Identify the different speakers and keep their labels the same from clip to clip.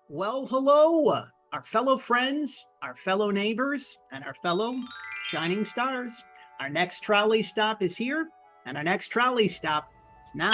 Speaker 1: Well, hello, our fellow friends, our fellow neighbors, and our fellow shining stars. Our next trolley stop is here, and our next trolley stop is now.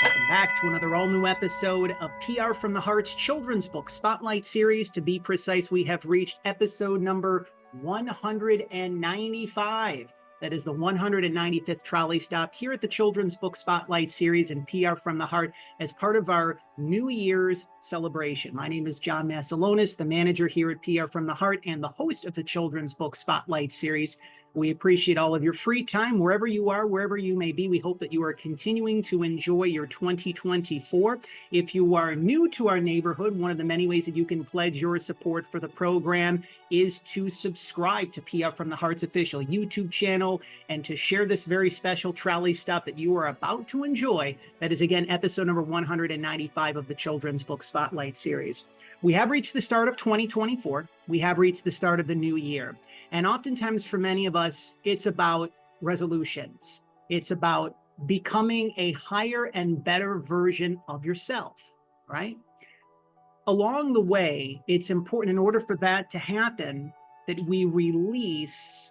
Speaker 1: Welcome back to another all-new episode of PR from the Heart's children's book spotlight series. To be precise, we have reached episode number 195. That is the 195th trolley stop here at the Children's Book Spotlight series and PR from the Heart as part of our New Year's celebration. My name is John Masiulionis, the manager here at PR from the Heart and the host of the Children's Book Spotlight series. We appreciate all of your free time, wherever you are, wherever you may be. We hope that you are continuing to enjoy your 2024. If you are new to our neighborhood, one of the many ways that you can pledge your support for the program is to subscribe to PR from the Heart's official YouTube channel and to share this very special trolley stop that you are about to enjoy. That is, again, episode number 195 of the Children's Book Spotlight series. We have reached the start of 2024. We have reached the start of the new year. And oftentimes for many of us, it's about resolutions. It's about becoming a higher and better version of yourself, right? Along the way, it's important in order for that to happen that we release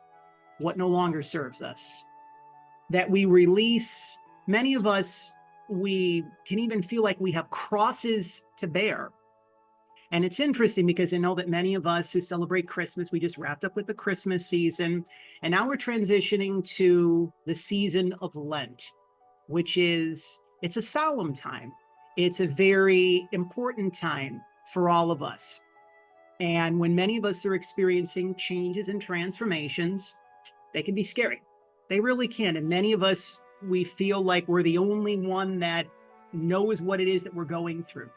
Speaker 1: what no longer serves us, that we release, many of us, we can even feel like we have crosses to bear. And it's interesting because I know that many of us who celebrate Christmas, we just wrapped up with the Christmas season, and now we're transitioning to the season of Lent, which is, it's a solemn time. It's a very important time for all of us. And when many of us are experiencing changes and transformations, they can be scary. They really can. And many of us, we feel like we're the only one that knows what it is that we're going through.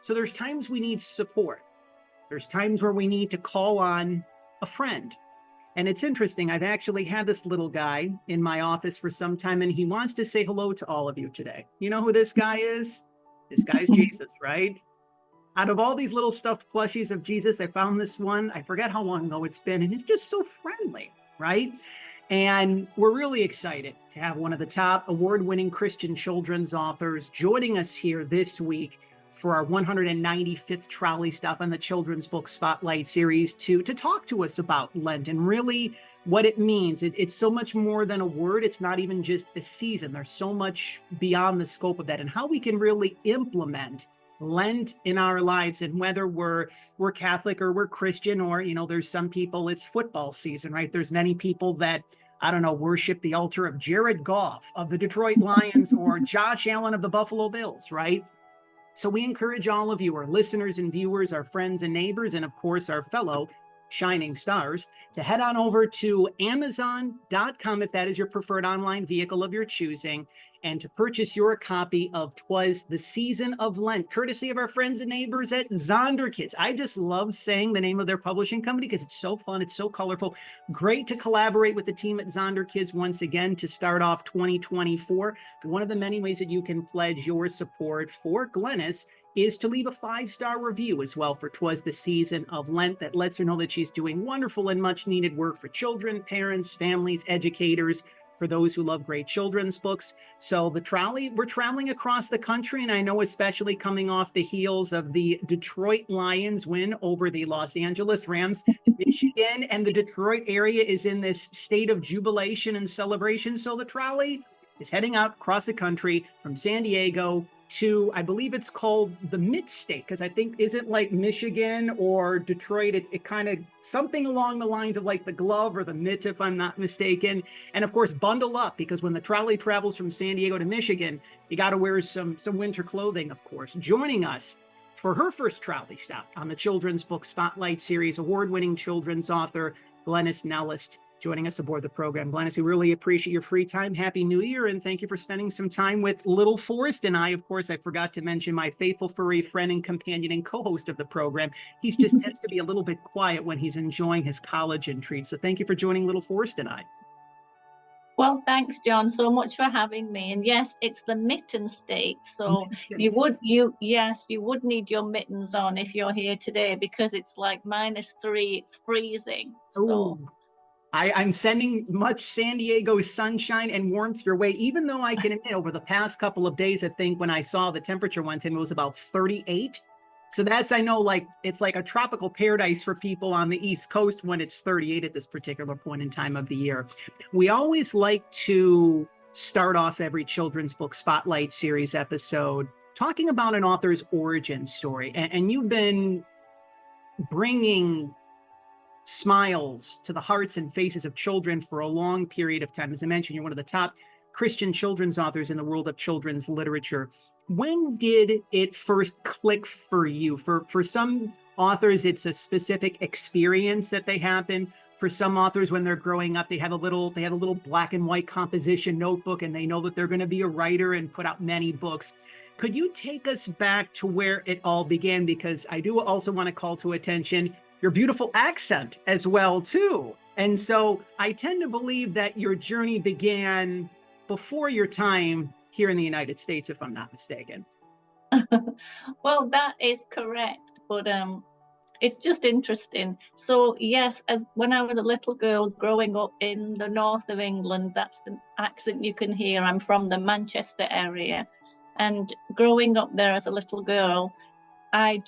Speaker 1: So there's times we need support. There's times where we need to call on a friend. And it's interesting, I've actually had this little guy in my office for some time, and he wants to say hello to all of you today. You know who this guy is? This guy's Jesus, right? Out of all these little stuffed plushies of Jesus, I found this one. I forget how long ago it's been, and it's just so friendly, right? And we're really excited to have one of the top award-winning Christian children's authors joining us here this week for our 195th trolley stop on the Children's Book Spotlight series to talk to us about Lent and really what it means. It's so much more than a word. It's not even just the season. There's so much beyond the scope of that and how we can really implement Lent in our lives. And whether we're Catholic or we're Christian, or, you know, there's some people, it's football season, right? There's many people that, I don't know, worship the altar of Jared Goff of the Detroit Lions or Josh Allen of the Buffalo Bills, right? So we encourage all of you, our listeners and viewers, our friends and neighbors, and of course, our fellow shining stars, to head on over to Amazon.com if that is your preferred online vehicle of your choosing, and to purchase your copy of Twas, the Season of Lent, courtesy of our friends and neighbors at Zonderkidz. I just love saying the name of their publishing company because it's so fun, it's so colorful. Great to collaborate with the team at Zonderkidz once again to start off 2024. One of the many ways that you can pledge your support for Glennis is to leave a 5-star review as well for Twas, the Season of Lent. That lets her know that she's doing wonderful and much needed work for children, parents, families, educators, for those who love great children's books. So we're traveling across the country, and I know especially coming off the heels of the Detroit Lions win over the Los Angeles Rams, Michigan and the Detroit area is in this state of jubilation and celebration. So the trolley is heading out across the country from San Diego to, I believe it's called the Mid-State, because I think, is it like Michigan or Detroit? It kind of something along the lines of like the glove or the mitt, if I'm not mistaken. And of course, bundle up, because when the trolley travels from San Diego to Michigan, you got to wear some winter clothing, of course. Joining us for her first trolley stop on the Children's Book Spotlight series, award-winning children's author Glenys Nellist, joining us aboard the program. Glennis, we really appreciate your free time. Happy New Year, and thank you for spending some time with little Forrest and I. Of course, I forgot to mention my faithful furry friend and companion and co-host of the program. He just tends to be a little bit quiet when he's enjoying his collagen treats. So thank you for joining little Forrest and I.
Speaker 2: Well, thanks, John, so much for having me. And yes, it's the mitten state. So you would need your mittens on if you're here today, because it's like -3, it's freezing. So
Speaker 1: I'm sending much San Diego sunshine and warmth your way, even though I can admit over the past couple of days, I think when I saw the temperature one time, it was about 38. So that's, I know, like, it's like a tropical paradise for people on the East Coast when it's 38 at this particular point in time of the year. We always like to start off every children's book spotlight series episode talking about an author's origin story. And you've been bringing smiles to the hearts and faces of children for a long period of time. As I mentioned, you're one of the top Christian children's authors in the world of children's literature. When did it first click for you? For some authors, it's a specific experience that they happen. For some authors, when they're growing up, they have a little black and white composition notebook, and they know that they're going to be a writer and put out many books. Could you take us back to where it all began? Because I do also want to call to attention your beautiful accent as well, too. And so I tend to believe that your journey began before your time here in the United States, if I'm not mistaken.
Speaker 2: Well, that is correct, but it's just interesting. So yes, as when I was a little girl growing up in the north of England, that's the accent you can hear. I'm from the Manchester area, and growing up there as a little girl, I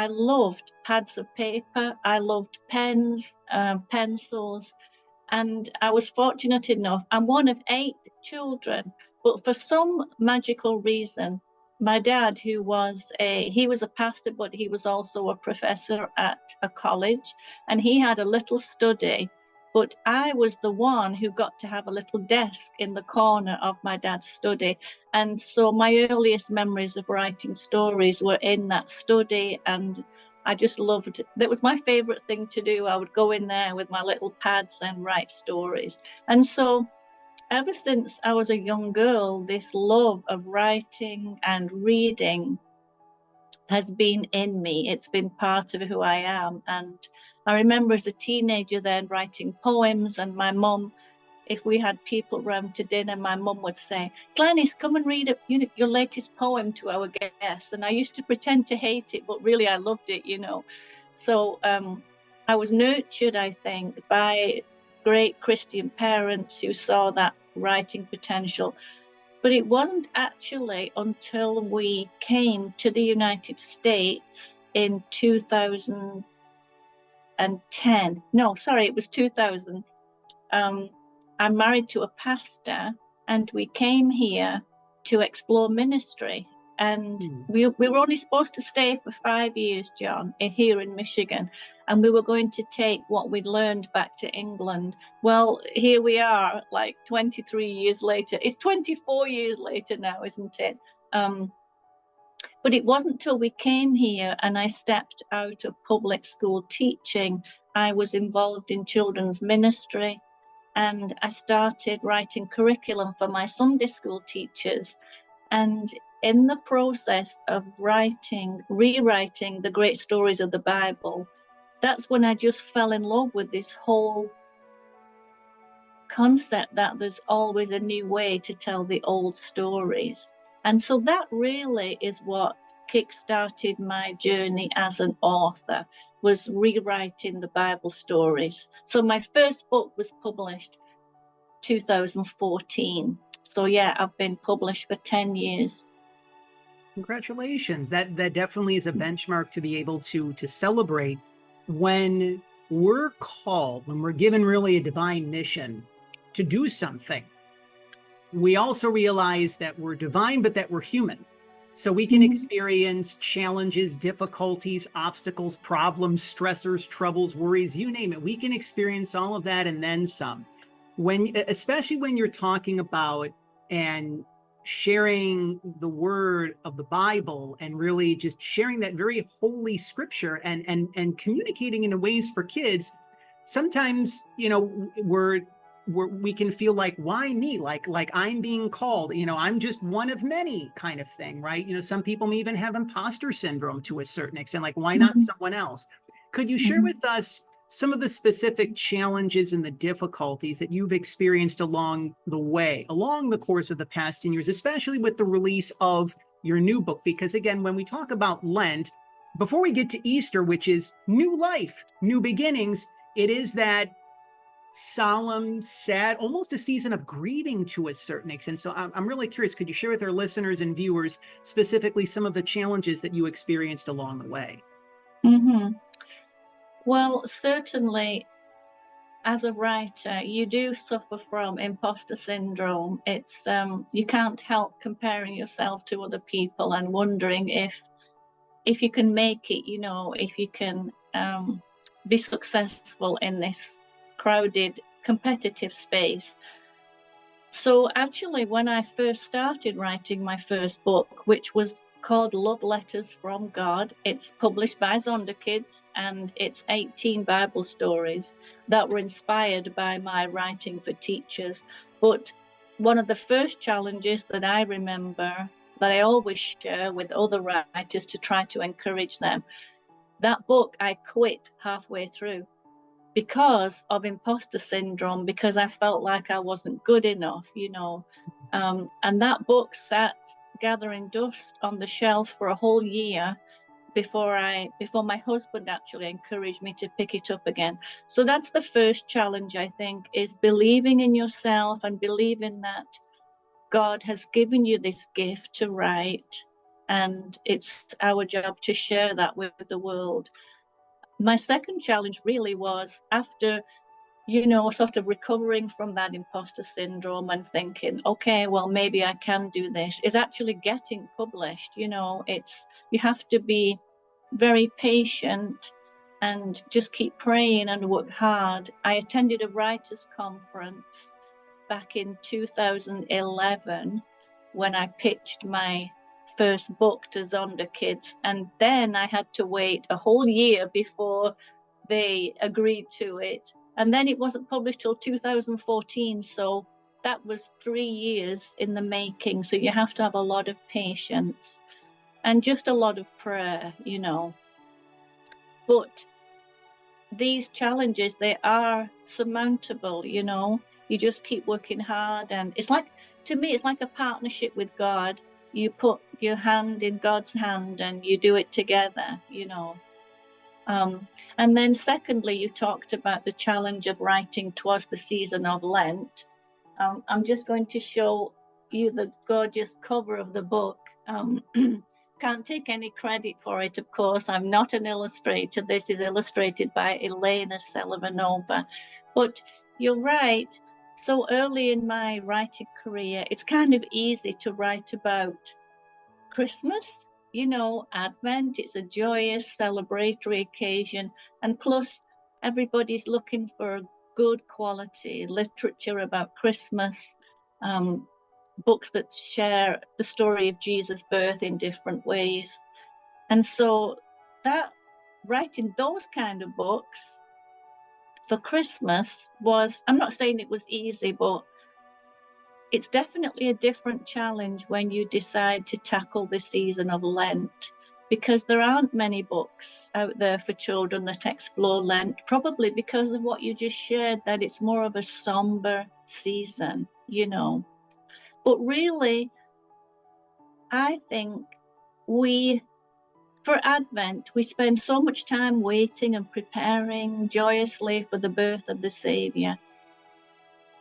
Speaker 2: loved pads of paper. I loved pens, pencils, and I was fortunate enough. I'm one of 8 children, but for some magical reason, my dad, he was a pastor, but he was also a professor at a college, and he had a little study. But I was the one who got to have a little desk in the corner of my dad's study. And so my earliest memories of writing stories were in that study, and I just loved it. That was my favorite thing to do. I would go in there with my little pads and write stories. And so ever since I was a young girl, this love of writing and reading has been in me. It's been part of who I am. And I remember as a teenager then writing poems, and my mum, if we had people round to dinner, my mum would say, "Glenys, come and read your latest poem to our guests." And I used to pretend to hate it, but really I loved it, So I was nurtured, I think, by great Christian parents who saw that writing potential. But it wasn't actually until we came to the United States in 2010. No, sorry, it was 2000. I'm married to a pastor, and we came here to explore ministry. And we were only supposed to stay for 5 years, John, here in Michigan. And we were going to take what we'd learned back to England. Well, here we are, like 23 years later. It's 24 years later now, isn't it? But it wasn't till we came here and I stepped out of public school teaching. I was involved in children's ministry, and I started writing curriculum for my Sunday school teachers. And in the process of rewriting the great stories of the Bible, that's when I just fell in love with this whole concept that there's always a new way to tell the old stories. And so that really is what kickstarted my journey as an author, was rewriting the Bible stories. So my first book was published 2014. So yeah, I've been published for 10 years.
Speaker 1: Congratulations. That definitely is a benchmark to be able to celebrate. When we're called, when we're given really a divine mission to do something, we also realize that we're divine, but that we're human. So we can experience challenges, difficulties, obstacles, problems, stressors, troubles, worries, you name it. We can experience all of that and then some. Especially when you're talking about and sharing the word of the Bible, and really just sharing that very holy scripture and communicating in ways for kids, sometimes, we can feel like, why me? Like I'm being called, I'm just one of many kind of thing, right? Some people may even have imposter syndrome to a certain extent, like why not someone else? Could you share with us some of the specific challenges and the difficulties that you've experienced along the course of the past 10 years, especially with the release of your new book? Because again, when we talk about Lent, before we get to Easter, which is new life, new beginnings, it is that solemn, sad, almost a season of grieving to a certain extent. So I'm really curious, could you share with our listeners and viewers specifically some of the challenges that you experienced along the way?
Speaker 2: Mm-hmm. Well, certainly, as a writer, you do suffer from imposter syndrome. It's you can't help comparing yourself to other people and wondering if you can make it, you know, if you can be successful in this crowded, competitive space. So actually, when I first started writing my first book, which was called Love Letters from God, it's published by Zonderkidz, and it's 18 Bible stories that were inspired by my writing for teachers. But one of the first challenges that I remember that I always share with other writers to try to encourage them, that book I quit halfway through because of imposter syndrome, because I felt like I wasn't good enough, you know. And that book sat gathering dust on the shelf for a whole year before my husband actually encouraged me to pick it up again. So that's the first challenge, I think, is believing in yourself and believing that God has given you this gift to write, and it's our job to share that with the world. My second challenge really was after, you know, sort of recovering from that imposter syndrome and thinking, okay, well, maybe I can do this, is actually getting published. You know, you have to be very patient and just keep praying and work hard. I attended a writers' conference back in 2011 when I pitched my first book to Zonderkidz, and then I had to wait a whole year before they agreed to it, and then it wasn't published till 2014, so that was 3 years in the making. So you have to have a lot of patience and just a lot of prayer, you know. But these challenges, they are surmountable, you know. You just keep working hard, and it's like, to me, it's like a partnership with God. You put your hand in God's hand and you do it together, you know. And then secondly, you talked about the challenge of writing Twas the season of Lent. I'm just going to show you the gorgeous cover of the book. Can't take any credit for it, of course. I'm not an illustrator. This is illustrated by Elena Selivanova. But you're right. So early in my writing career, it's kind of easy to write about Christmas, you know, Advent. It's a joyous, celebratory occasion. And plus, everybody's looking for good quality literature about Christmas, books that share the story of Jesus' birth in different ways. And so that writing those kind of books for Christmas was, I'm not saying it was easy, but it's definitely a different challenge when you decide to tackle the season of Lent, because there aren't many books out there for children that explore Lent, probably because of what you just shared, that it's more of a somber season, you know. But really, I think for Advent, we spend so much time waiting and preparing joyously for the birth of the Saviour.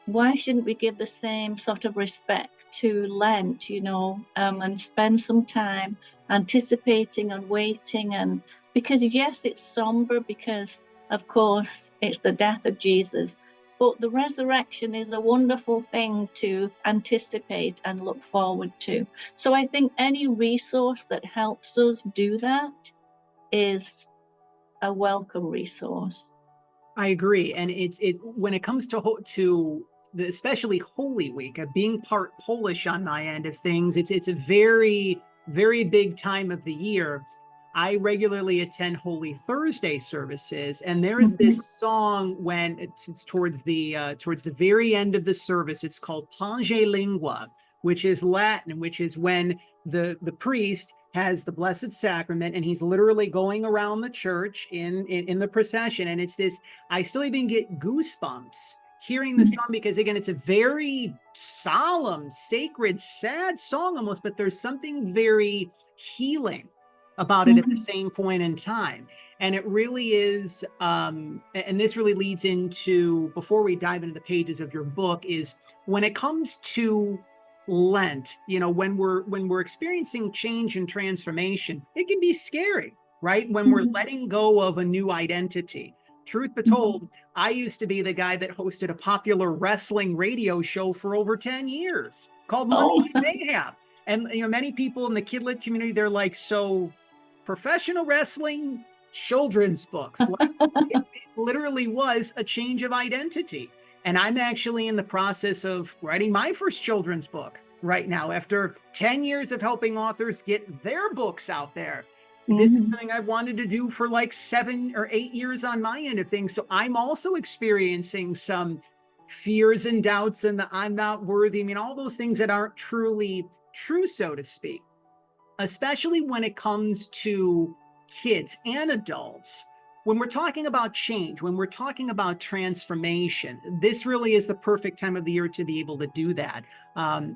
Speaker 2: Why shouldn't we give the same sort of respect to Lent, you know, and spend some time anticipating and waiting? And because, yes, it's somber because, of course, it's the death of Jesus, but the resurrection is a wonderful thing to anticipate and look forward to. So I think any resource that helps us do that is a welcome resource.
Speaker 1: I agree, and it when it comes to the, especially Holy Week, being part Polish on my end of things, it's a very big time of the year. I regularly attend Holy Thursday services, and there's this song when it's towards the very end of the service. It's called Pange Lingua, which is Latin, which is when the priest has the Blessed Sacrament, and he's literally going around the church in the procession. And it's this, I still even get goosebumps hearing the song, because again, it's a very solemn, sacred, sad song almost, but there's something very healing about it at the same point in time. And it really is, and this really leads into, before we dive into the pages of your book, is when it comes to Lent, you know, when we're experiencing change and transformation, it can be scary, right? When we're letting go of a new identity. Truth be told, I used to be the guy that hosted a popular wrestling radio show for over 10 years called Monday Night Mayhem. And, you know, many people in the kidlit community, they're like, so professional wrestling, children's books. Like, it literally was a change of identity. And I'm actually in the process of writing my first children's book right now, after 10 years of helping authors get their books out there. This is something I wanted to do for like 7 or 8 years on my end of things. So I'm also experiencing some fears and doubts, and the I'm not worthy. I mean, all those things that aren't truly true, so to speak, especially when it comes to kids and adults. When we're talking about change, when we're talking about transformation, this really is the perfect time of the year to be able to do that.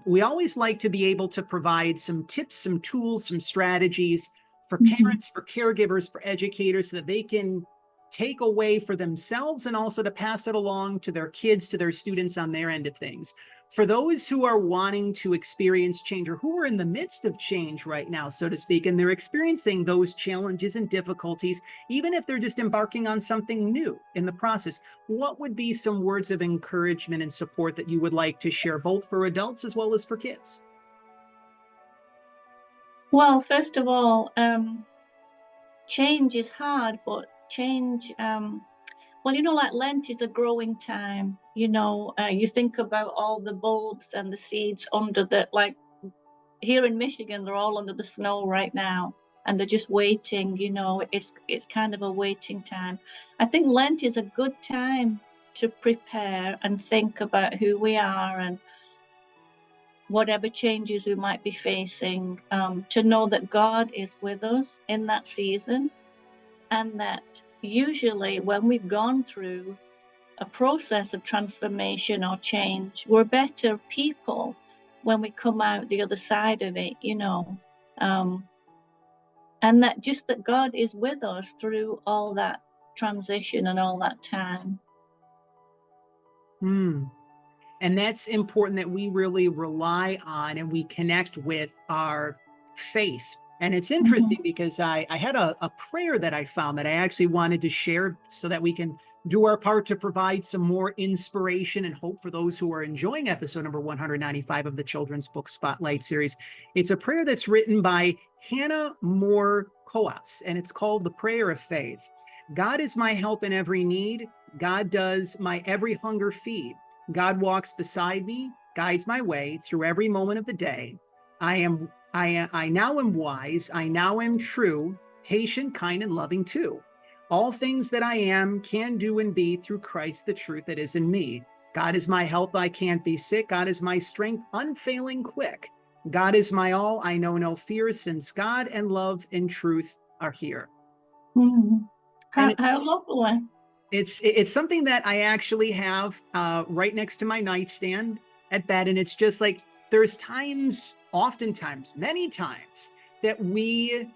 Speaker 1: We always like to be able to provide some tips, some tools, some strategies for parents, for caregivers, for educators, so that they can take away for themselves and also to pass it along to their kids, to their students on their end of things. For those who are wanting to experience change, or who are in the midst of change right now, so to speak, and they're experiencing those challenges and difficulties, even if they're just embarking on something new in the process, what would be some words of encouragement and support that you would like to share, both for adults as well as for kids?
Speaker 2: Well, first of all, change is hard, but change, well, you know, like Lent is a growing time. You know, you think about all the bulbs and the seeds under the, like here in Michigan, they're all under the snow right now, and they're just waiting. You know, it's kind of a waiting time. I think Lent is a good time to prepare and think about who we are and whatever changes we might be facing, to know that God is with us in that season, and that usually when we've gone through a process of transformation or change, we're better people when we come out the other side of it, you know. And that just that God is with us through all that transition and all that time.
Speaker 1: And that's important, that we really rely on and we connect with our faith. And it's interesting because I had a prayer that I found that I actually wanted to share, so that we can do our part to provide some more inspiration and hope for those who are enjoying episode number 195 of the Children's Book Spotlight series. It's a prayer that's written by Hannah Moore Coas, and it's called the Prayer of Faith. God is my help in every need. God does my every hunger feed. God walks beside me, guides my way through every moment of the day. I now am wise, I now am true, patient, kind, and loving too. All things that I am, can do, and be through Christ, the truth that is in me. God is my health, I can't be sick. God is my strength, unfailing, quick. God is my all, I know no fear, since God and love and truth are here.
Speaker 2: How lovely.
Speaker 1: It's something that I actually have right next to my nightstand at bed. And it's just like, there's times, oftentimes, many times, that we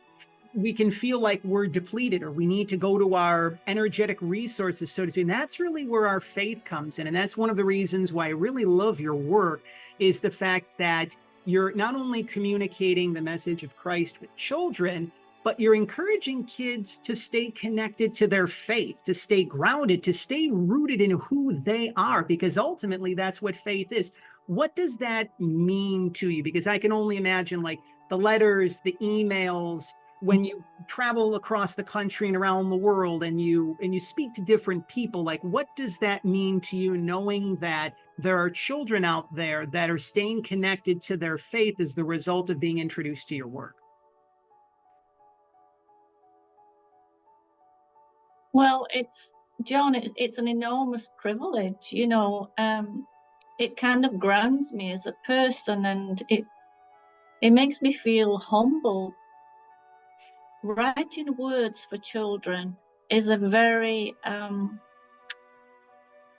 Speaker 1: can feel like we're depleted, or we need to go to our energetic resources, so to speak. And that's really where our faith comes in. And that's one of the reasons why I really love your work, is the fact that you're not only communicating the message of Christ with children, but you're encouraging kids to stay connected to their faith, to stay grounded, to stay rooted in who they are, because ultimately that's what faith is. What does that mean to you? Because I can only imagine, like, the letters, the emails, when you travel across the country and around the world, and you speak to different people, like, what does that mean to you, knowing that there are children out there that are staying connected to their faith as the result of being introduced to your work?
Speaker 2: Well, John, it's an enormous privilege, you know. It kind of grounds me as a person, and it makes me feel humble. Writing words for children is a very,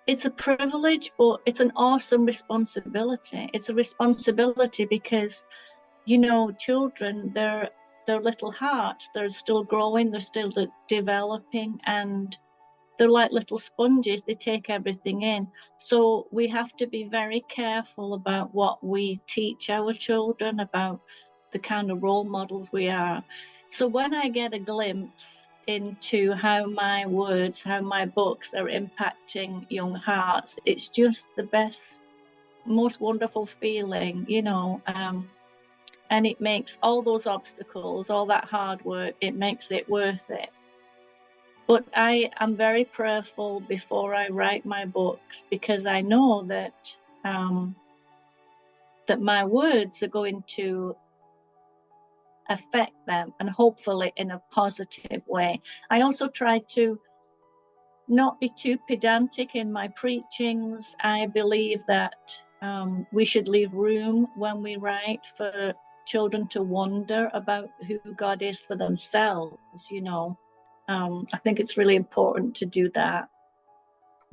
Speaker 2: it's a privilege, but it's an awesome responsibility. It's a responsibility because, you know, children, their little hearts. They're still growing, they're still developing, and they're like little sponges. They take everything in. So we have to be very careful about what we teach our children, about the kind of role models we are. So when I get a glimpse into how my words, how my books are impacting young hearts, it's just the best, most wonderful feeling, you know. And it makes all those obstacles, all that hard work, it makes it worth it. But I am very prayerful before I write my books, because I know that that my words are going to affect them, and hopefully in a positive way. I also try to not be too pedantic in my preachings. I believe that we should leave room when we write for children to wonder about who God is for themselves, you know. I think it's really important to do that.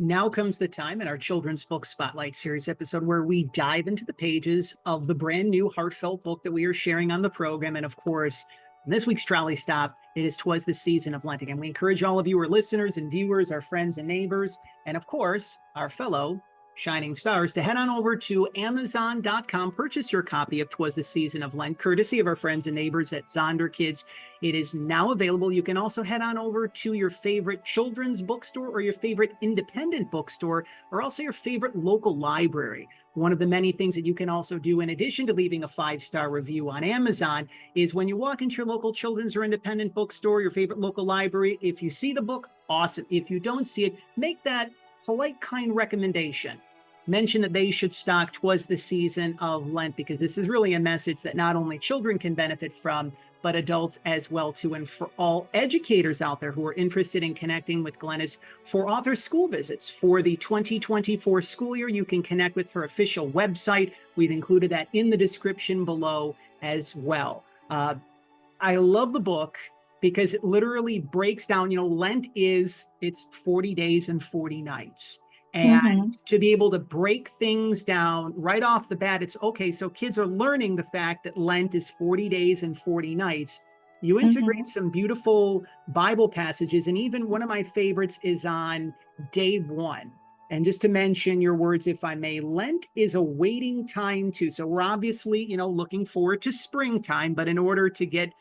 Speaker 1: Now comes the time in our Children's Book Spotlight Series episode where we dive into the pages of the brand new heartfelt book that we are sharing on the program. And of course, in this week's Trolley Stop, it is 'Twas the Season of Lent. And we encourage all of you, our listeners and viewers, our friends and neighbors, and of course, our fellow shining stars, to head on over to Amazon.com, purchase your copy of 'Twas the Season of Lent, courtesy of our friends and neighbors at Zonderkidz. It is now available. You can also head on over to your favorite children's bookstore or your favorite independent bookstore, or also your favorite local library. One of the many things that you can also do, in addition to leaving a 5-star review on Amazon, is when you walk into your local children's or independent bookstore, your favorite local library, if you see the book, awesome. If you don't see it, make that polite, kind recommendation. Mention that they should stock 'Twas the Season of Lent, because this is really a message that not only children can benefit from, but adults as well too. And for all educators out there who are interested in connecting with Glenys for author school visits for the 2024 school year, you can connect with her official website. We've included that in the description below as well. I love the book because it literally breaks down, you know, Lent it's 40 days and 40 nights. And to be able to break things down right off the bat, it's okay. So kids are learning the fact that Lent is 40 days and 40 nights. You integrate some beautiful Bible passages. And even one of my favorites is on day 1. And just to mention your words, if I may, Lent is a waiting time too. So we're obviously, you know, looking forward to springtime, but in order to get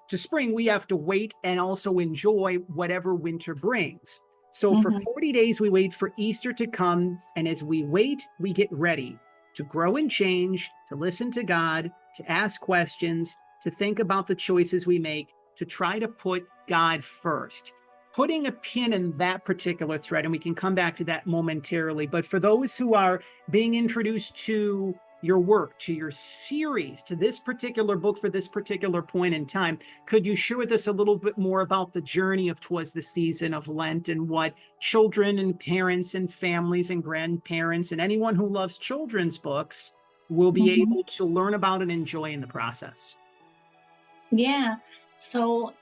Speaker 1: to spring, we have to wait and also enjoy whatever winter brings. So for 40 days, we wait for Easter to come. And as we wait, we get ready to grow and change, to listen to God, to ask questions, to think about the choices we make, to try to put God first. Putting a pin in that particular thread, and we can come back to that momentarily. But for those who are being introduced to your work, to your series, to this particular book for this particular point in time, could you share with us a little bit more about the journey of 'Twas the Season of Lent, and what children and parents and families and grandparents and anyone who loves children's books will be able to learn about and enjoy in the process?
Speaker 2: Yeah. So,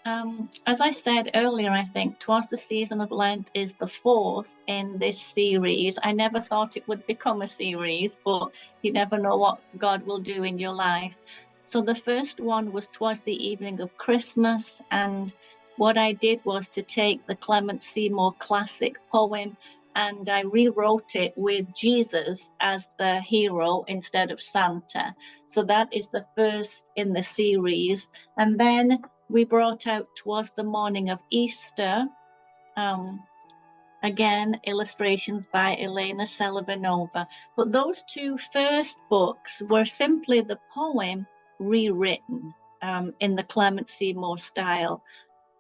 Speaker 2: as I said earlier, I think 'Twas the Season of Lent is the 4th in this series. I never thought it would become a series, but you never know what God will do in your life. So the first one was 'Twas the Evening of Christmas. And what I did was to take the Clement Seymour classic poem, and I rewrote it with Jesus as the hero instead of Santa. So that is the first in the series. And then we brought out 'Twas the Morning of Easter. Again, illustrations by Elena Selivanova. But those 2 first books were simply the poem rewritten in the Clement Seymour style.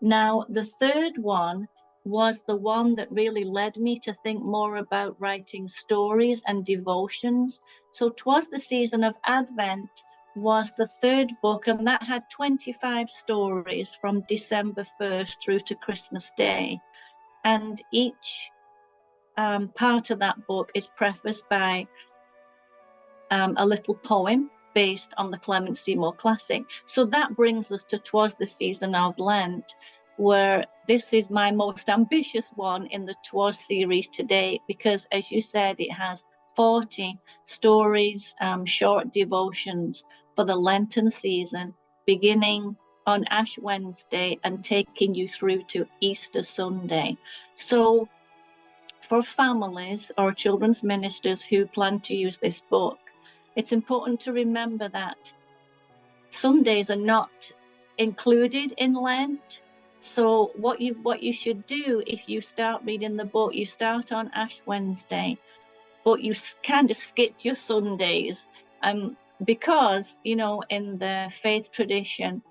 Speaker 2: Now, the third one was the one that really led me to think more about writing stories and devotions. So 'Twas the Season of Advent was the third book, and that had 25 stories from December 1st through to Christmas Day. And each part of that book is prefaced by a little poem based on the Clement Seymour classic. So that brings us to 'Twas the Season of Lent, where this is my most ambitious one in the 'Twas series to date, because as you said, it has 40 stories, short devotions for the Lenten season, beginning on Ash Wednesday and taking you through to Easter Sunday. So for families or children's ministers who plan to use this book, it's important to remember that Sundays are not included in Lent. So what you should do if you start reading the book, you start on Ash Wednesday, but you kind of skip your Sundays, because, you know, in the faith tradition,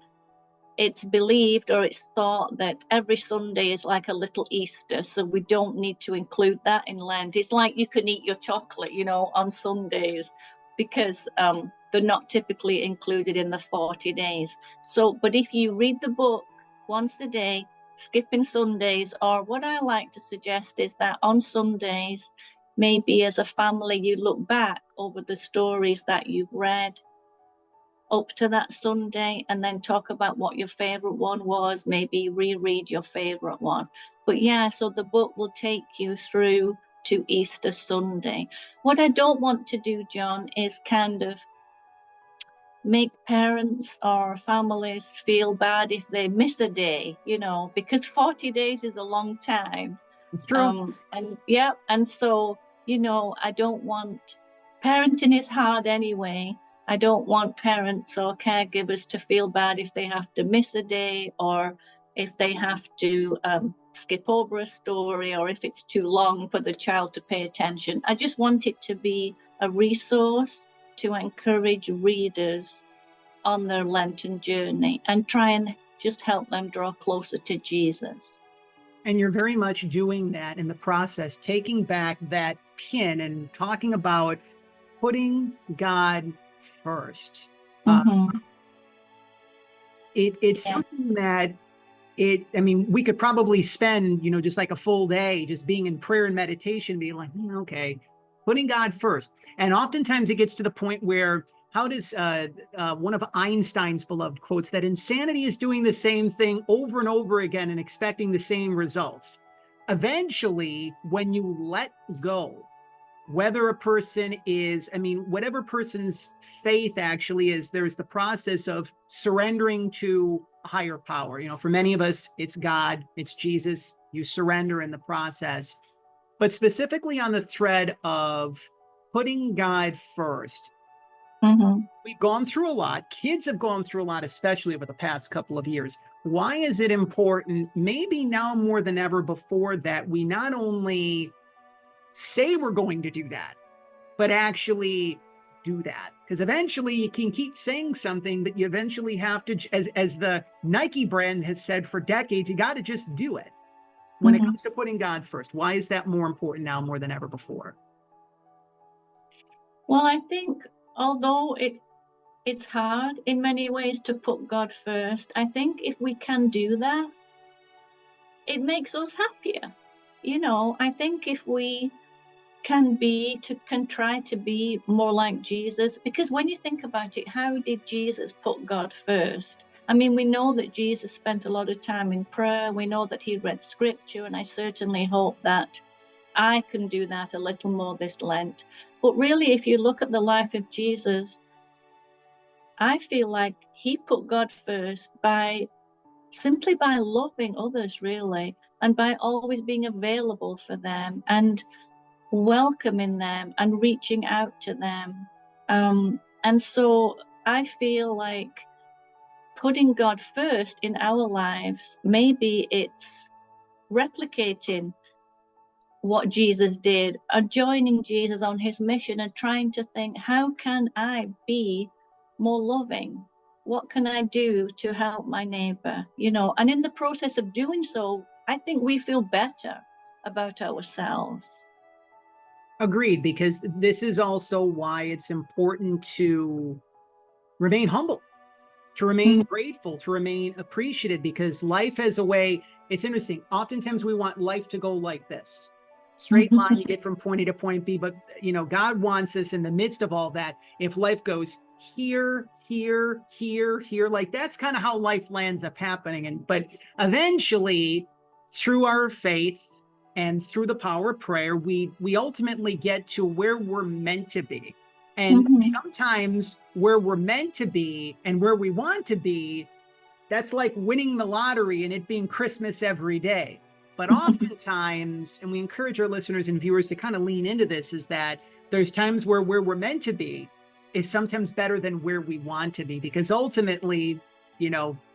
Speaker 2: it's believed or it's thought that every Sunday is like a little Easter, so we don't need to include that in Lent. It's like you can eat your chocolate, you know, on Sundays, because they're not typically included in the 40 days. So, but if you read the book once a day, skipping Sundays, or what I like to suggest is that on Sundays, maybe as a family, you look back over the stories that you've read up to that Sunday and then talk about what your favorite one was, maybe reread your favorite one. But yeah, so the book will take you through to Easter Sunday. What I don't want to do, John, is kind of make parents or families feel bad if they miss a day, you know, because 40 days is a long time.
Speaker 1: It's true.
Speaker 2: And yeah, and so, you know, I don't want, parenting is hard anyway. I don't want parents or caregivers to feel bad if they have to miss a day, or if they have to skip over a story, or if it's too long for the child to pay attention. I just want it to be a resource to encourage readers on their Lenten journey and try and just help them draw closer to Jesus.
Speaker 1: And you're very much doing that in the process, taking back that pin and talking about putting God first. It's something that I mean, we could probably spend, you know, just like a full day just being in prayer and meditation, being like, okay, putting God first. And oftentimes it gets to the point where, how does one of Einstein's beloved quotes, that insanity is doing the same thing over and over again and expecting the same results. Eventually, when you let go, whether a person is, I mean, whatever person's faith actually is, there's the process of surrendering to a higher power. You know, for many of us, it's God, it's Jesus. You surrender in the process. But specifically on the thread of putting God first, we've gone through a lot. Kids have gone through a lot, especially over the past couple of years. Why is it important, maybe now more than ever before, that we not only say we're going to do that, but actually do that? Because eventually you can keep saying something, but you eventually have to, as the Nike brand has said for decades, you got to just do it. When it comes to putting God first, why is that more important now more than ever before?
Speaker 2: Well, I think although it's hard in many ways to put God first, I think if we can do that, it makes us happier. You know, I think if we can try to be more like Jesus, because when you think about it, how did Jesus put God first? I mean, we know that Jesus spent a lot of time in prayer. We know that he read scripture, and I certainly hope that I can do that a little more this Lent. But really, if you look at the life of Jesus, I feel like he put God first simply by loving others, really, and by always being available for them and welcoming them and reaching out to them. And so I feel like putting God first in our lives, maybe it's replicating what Jesus did, or joining Jesus on his mission and trying to think, how can I be more loving? What can I do to help my neighbor? You know, and in the process of doing so, I think we feel better about ourselves.
Speaker 1: Agreed, because this is also why it's important to remain humble, to remain grateful, to remain appreciative, because life has a way. It's interesting. Oftentimes we want life to go like this. Straight line, you get from point A to point B, but you know, God wants us in the midst of all that. If life goes here, here, here, here, like that's kind of how life lands up happening. But eventually, through our faith and through the power of prayer, we ultimately get to where we're meant to be. And sometimes where we're meant to be and where we want to be, that's like winning the lottery and it being Christmas every day. But oftentimes, and we encourage our listeners and viewers to kind of lean into this, is that there's times where we're meant to be is sometimes better than where we want to be, because ultimately,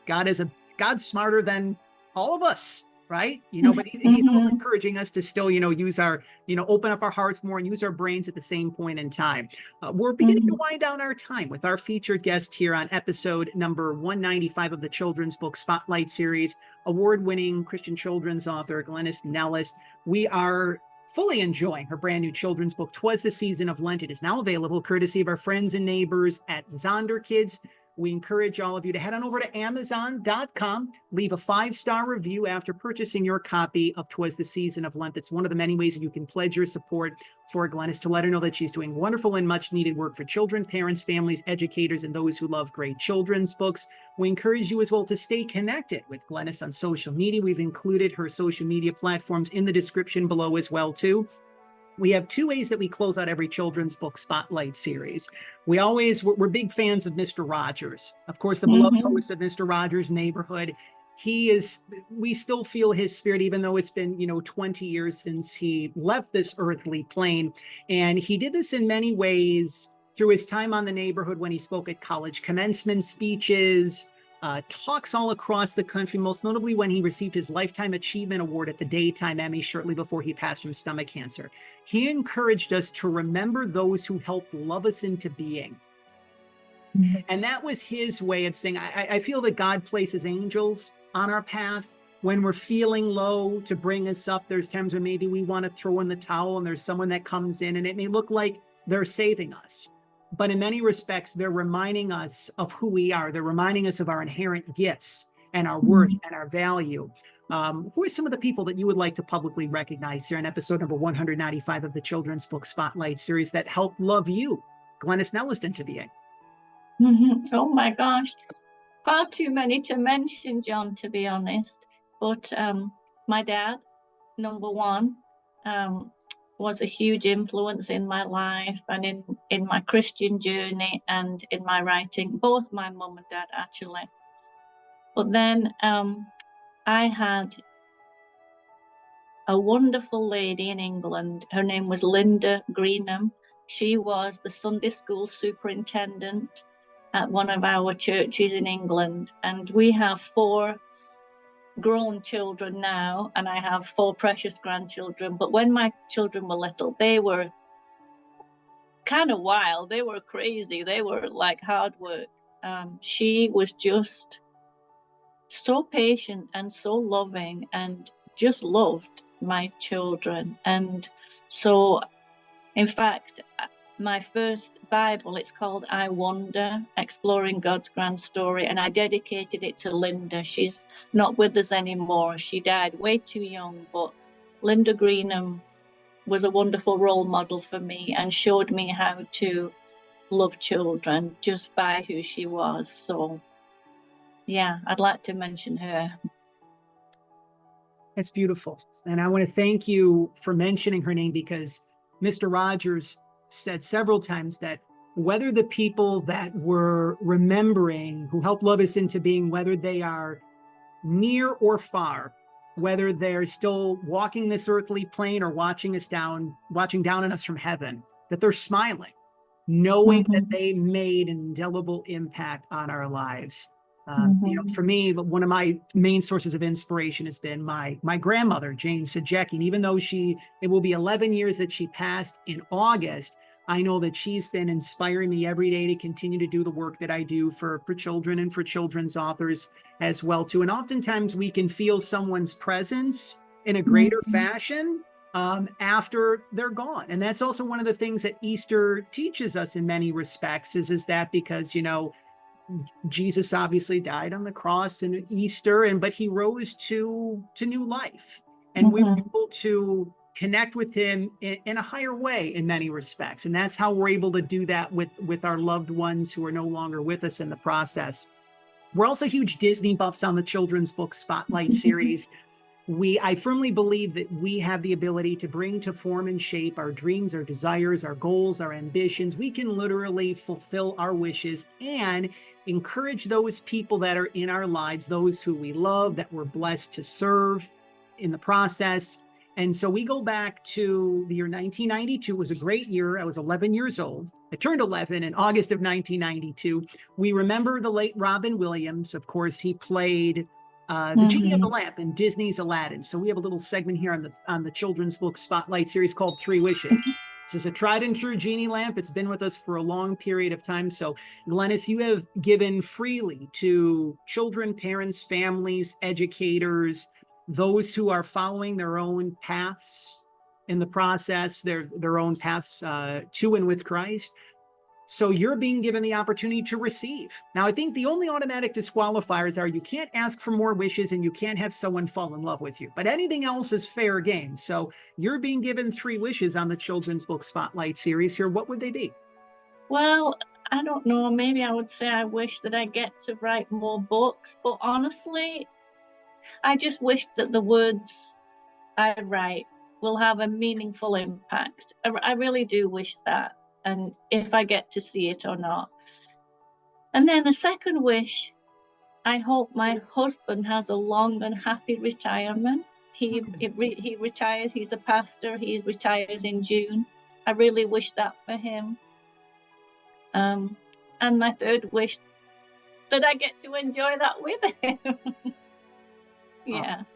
Speaker 1: God's smarter than all of us, right? But he's also encouraging us to still, use our, open up our hearts more and use our brains at the same point in time. We're beginning to wind down our time with our featured guest here on episode number 195 of the Children's Book Spotlight series, award-winning Christian children's author, Glenys Nellist. We are fully enjoying her brand new children's book, Twas the Season of Lent. It is now available courtesy of our friends and neighbors at Zonderkidz. We encourage all of you to head on over to Amazon.com, leave a 5-star review after purchasing your copy of Twas the Season of Lent. It's one of the many ways that you can pledge your support for Glenys, to let her know that she's doing wonderful and much needed work for children, parents, families, educators, and those who love great children's books. We encourage you as well to stay connected with Glenys on social media. We've included her social media platforms in the description below as well, too. We have 2 ways that we close out every children's book spotlight series. We're big fans of Mr. Rogers, of course, the beloved host of Mr. Rogers' Neighborhood. We still feel his spirit, even though it's been, 20 years since he left this earthly plane. And he did this in many ways through his time on the Neighborhood, when he spoke at college commencement speeches, talks all across the country, most notably when he received his Lifetime Achievement Award at the Daytime Emmy shortly before he passed from stomach cancer. He encouraged us to remember those who helped love us into being. And that was his way of saying, I feel that God places angels on our path when we're feeling low to bring us up. There's times when maybe we want to throw in the towel and there's someone that comes in and it may look like they're saving us. But in many respects, they're reminding us of who we are. They're reminding us of our inherent gifts and our worth and our value. Who are some of the people that you would like to publicly recognize here in episode number 195 of the Children's Book Spotlight series that helped love you, Glennis Nellist, into being?
Speaker 2: Oh my gosh, far too many to mention, John, to be honest. But my dad, number one, was a huge influence in my life and in my Christian journey and in my writing, both my mum and dad, actually. But then I had a wonderful lady in England. Her name was Linda Greenham. She was the Sunday school superintendent at one of our churches in England. And we have 4 grown children now, and I have 4 precious grandchildren. But when my children were little, they were kind of wild. They were crazy. They were like hard work. She was just so patient and so loving and just loved my children. And so, in fact, my first Bible, it's called I Wonder, Exploring God's Grand Story, and I dedicated it to Linda. She's not with us anymore. She died way too young, but Linda Greenham was a wonderful role model for me and showed me how to love children just by who she was. So yeah, I'd like to mention her.
Speaker 1: That's beautiful. And I want to thank you for mentioning her name, because Mr. Rogers said several times that whether the people that we're remembering who helped love us into being, whether they are near or far, whether they're still walking this earthly plane or watching down on us from heaven, that they're smiling, knowing that they made an indelible impact on our lives. For me, one of my main sources of inspiration has been my grandmother, Jane Sajecki. And even though it will be 11 years that she passed in August, I know that she's been inspiring me every day to continue to do the work that I do for children and for children's authors as well, too. And oftentimes we can feel someone's presence in a greater fashion after they're gone. And that's also one of the things that Easter teaches us in many respects, is that because, Jesus obviously died on the cross in Easter, but he rose to new life. And we were able to connect with him in a higher way in many respects. And that's how we're able to do that with our loved ones who are no longer with us in the process. We're also huge Disney buffs on the Children's Book Spotlight series. I firmly believe that we have the ability to bring to form and shape our dreams, our desires, our goals, our ambitions. We can literally fulfill our wishes. And encourage those people that are in our lives, those who we love, that we're blessed to serve in the process. And so we go back to the year 1992. It was a great year. I was 11 years old. I turned 11 in August of 1992. We remember the late Robin Williams. Of course, he played the Genie of the Lamp in Disney's Aladdin. So we have a little segment here on the Children's Book Spotlight series called Three Wishes. This is a tried and true genie lamp. It's been with us for a long period of time. So, Glenys, you have given freely to children, parents, families, educators, those who are following their own paths in the process, their own paths to and with Christ. So you're being given the opportunity to receive. Now, I think the only automatic disqualifiers are you can't ask for more wishes and you can't have someone fall in love with you. But anything else is fair game. So you're being given 3 wishes on the Children's Book Spotlight series here. What would they be?
Speaker 2: Well, I don't know. Maybe I would say I wish that I get to write more books. But honestly, I just wish that the words I write will have a meaningful impact. I really do wish that. And if I get to see it or not. And then the second wish, I hope my husband has a long and happy retirement. He retires, he's a pastor, he retires in June. I really wish that for him. And my third wish, that I get to enjoy that with him. Yeah.
Speaker 1: Oh.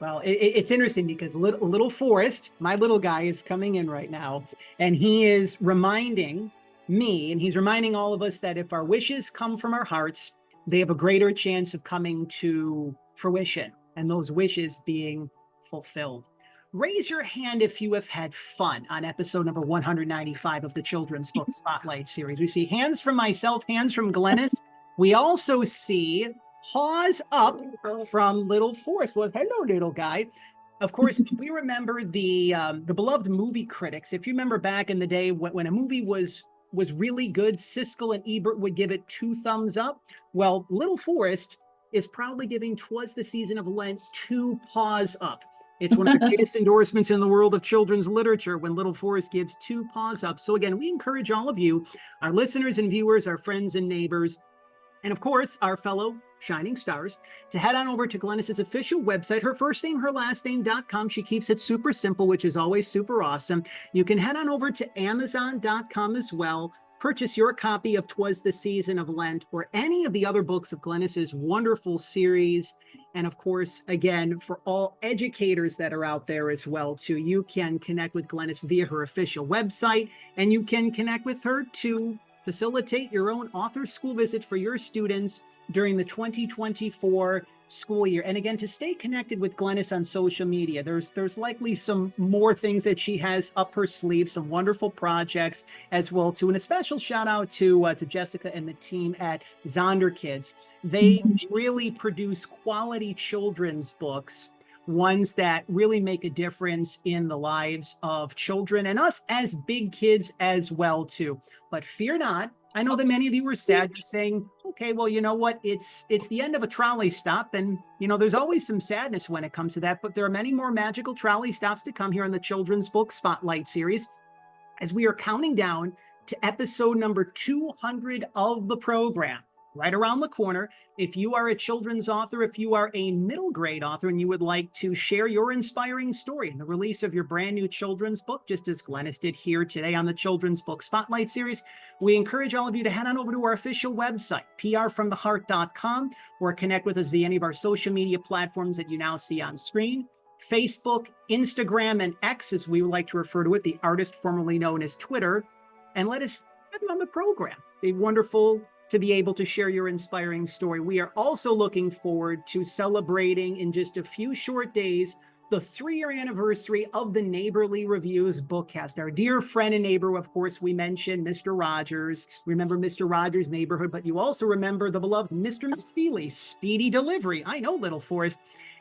Speaker 1: Well, it's interesting because little Forrest, my little guy, is coming in right now, and he is reminding me, and he's reminding all of us that if our wishes come from our hearts, they have a greater chance of coming to fruition, and those wishes being fulfilled. Raise your hand if you have had fun on episode number 195 of the Children's Book Spotlight series. We see hands from myself, hands from Glennis. We also see paws up from little Forrest. Well, hello, little guy. Of course, we remember the beloved movie critics. If you remember back in the day when a movie was really good, Siskel and Ebert would give it 2 thumbs up. Well, little Forrest is proudly giving Twas the Season of Lent 2 paws up. It's one of the greatest endorsements in the world of children's literature when little Forrest gives 2 paws up. So again, we encourage all of you, our listeners and viewers, our friends and neighbors, and of course, our fellow shining stars, to head on over to Glennis's official website, her first name, her last name.com. She keeps it super simple, which is always super awesome. You can head on over to Amazon.com as well. Purchase your copy of 'Twas the Season of Lent or any of the other books of Glennis's wonderful series. And of course, again, for all educators that are out there as well, too, you can connect with Glennis via her official website, and you can connect with her to facilitate your own author school visit for your students during the 2024 school year. And again, to stay connected with Glennis on social media, there's likely some more things that she has up her sleeve, some wonderful projects as well too. And a special shout out to Jessica and the team at Zonderkidz. They really produce quality children's books, ones that really make a difference in the lives of children and us as big kids as well too. But fear not. I know that many of you were sad, just saying, okay, well, you know what? It's the end of a trolley stop. And, you know, there's always some sadness when it comes to that. But there are many more magical trolley stops to come here on the Children's Book Spotlight series as we are counting down to episode number 200 of the program. Right around the corner. If you are a children's author, if you are a middle grade author and you would like to share your inspiring story in the release of your brand new children's book, just as Glennis did here today on the Children's Book Spotlight series, we encourage all of you to head on over to our official website, prfromtheheart.com, or connect with us via any of our social media platforms that you now see on screen. Facebook, Instagram, and X, as we would like to refer to it, the artist formerly known as Twitter, and let us have you on the program. It'd be wonderful to be able to share your inspiring story. We are also looking forward to celebrating in just a few short days the 3-year anniversary of the Neighborly Reviews bookcast. Our dear friend and neighbor, of course, we mentioned Mr. Rogers. Remember Mr. Rogers' Neighborhood, but you also remember the beloved Mr. McFeely's Speedy Delivery. I know, little Forrest.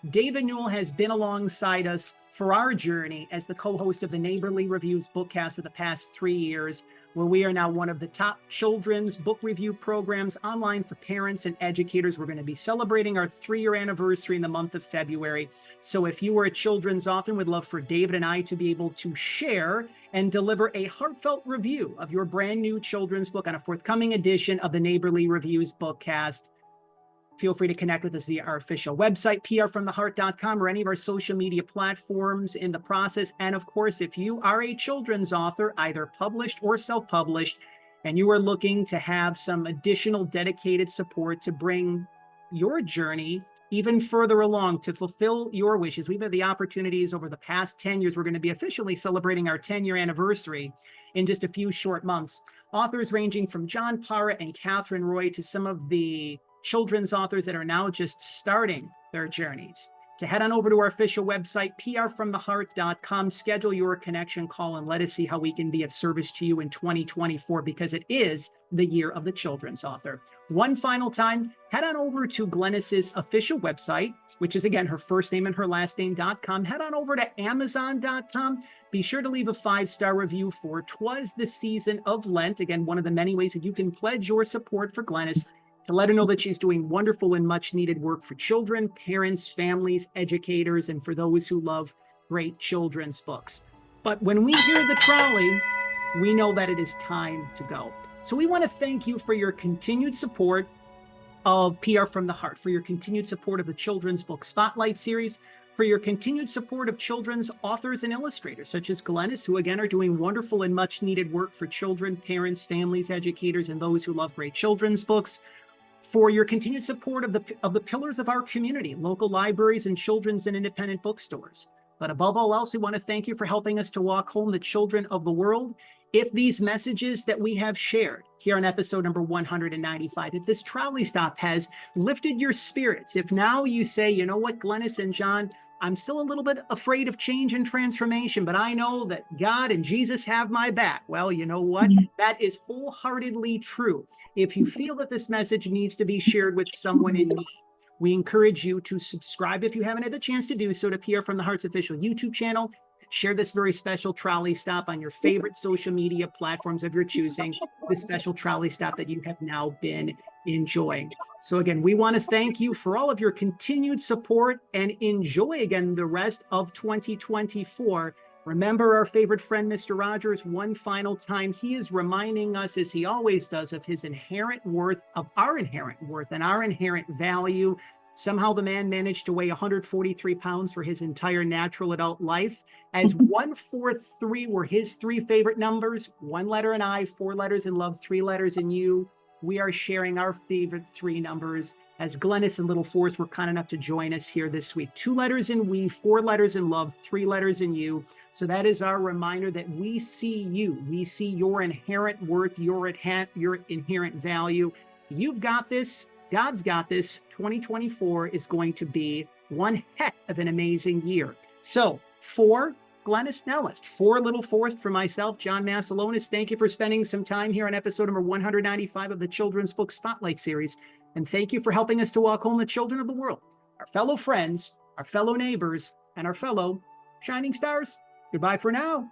Speaker 1: David Newell has been alongside us for our journey as the co-host of the Neighborly Reviews bookcast for the past 3 years. where we are now one of the top children's book review programs online for parents and educators. We're going to be celebrating our 3-year anniversary in the month of February. So if you are a children's author, we'd love for David and I to be able to share and deliver a heartfelt review of your brand new children's book on a forthcoming edition of the Neighborly Reviews Bookcast. Feel free to connect with us via our official website, prfromtheheart.com, or any of our social media platforms in the process. And of course, if you are a children's author, either published or self-published, and you are looking to have some additional dedicated support to bring your journey even further along, to fulfill your wishes, we've had the opportunities over the past 10 years. We're going to be officially celebrating our 10-year anniversary in just a few short months. Authors ranging from John Parra and Catherine Roy to some of the children's authors that are now just starting their journeys, to head on over to our official website, prfromtheheart.com, schedule your connection call, and let us see how we can be of service to you in 2024, because it is the year of the children's author. One final time, head on over to Glenys's official website, which is, again, her first name and her last name.com. Head on over to amazon.com. Be sure to leave a 5-star review for Twas the Season of Lent. Again, one of the many ways that you can pledge your support for Glenys, to let her know that she's doing wonderful and much needed work for children, parents, families, educators, and for those who love great children's books. But when we hear the trolley, we know that it is time to go. So we want to thank you for your continued support of PR from the Heart, for your continued support of the Children's Book Spotlight series, for your continued support of children's authors and illustrators, such as Glenys, who again are doing wonderful and much needed work for children, parents, families, educators, and those who love great children's books, for your continued support of the pillars of our community, local libraries and children's and independent bookstores. But above all else, we want to thank you for helping us to walk home the children of the world. If these messages that we have shared here on episode number 195, if this trolley stop has lifted your spirits, if now you say, you know what, Glenys and John, I'm still a little bit afraid of change and transformation, but I know that God and Jesus have my back. Well, you know what? That is wholeheartedly true. If you feel that this message needs to be shared with someone in need, we encourage you to subscribe, if you haven't had the chance to do so, to PR from the Heart's official YouTube channel. Share this very special trolley stop on your favorite social media platforms of your choosing, the special trolley stop that you have now been enjoying. So again, we want to thank you for all of your continued support, and enjoy again the rest of 2024. Remember our favorite friend, Mr. Rogers, one final time. He is reminding us, as he always does, of his inherent worth, of our inherent worth and our inherent value. Somehow the man managed to weigh 143 pounds for his entire natural adult life, as 143 were his 3 favorite numbers: 1 letter in I, 4 letters in love, 3 letters in you. We are sharing our favorite 3 numbers, as Glenys and little Forrest were kind enough to join us here this week. 2 letters in we, 4 letters in love, 3 letters in you. So that is our reminder that we see you. We see your inherent worth, your inherent value. You've got this. God's got this. 2024 is going to be one heck of an amazing year. So for Glenys Nellist, for little Forrest, for myself, John Masiulionis, thank you for spending some time here on episode number 195 of the Children's Book Spotlight series. And thank you for helping us to walk home the children of the world, our fellow friends, our fellow neighbors, and our fellow shining stars. Goodbye for now.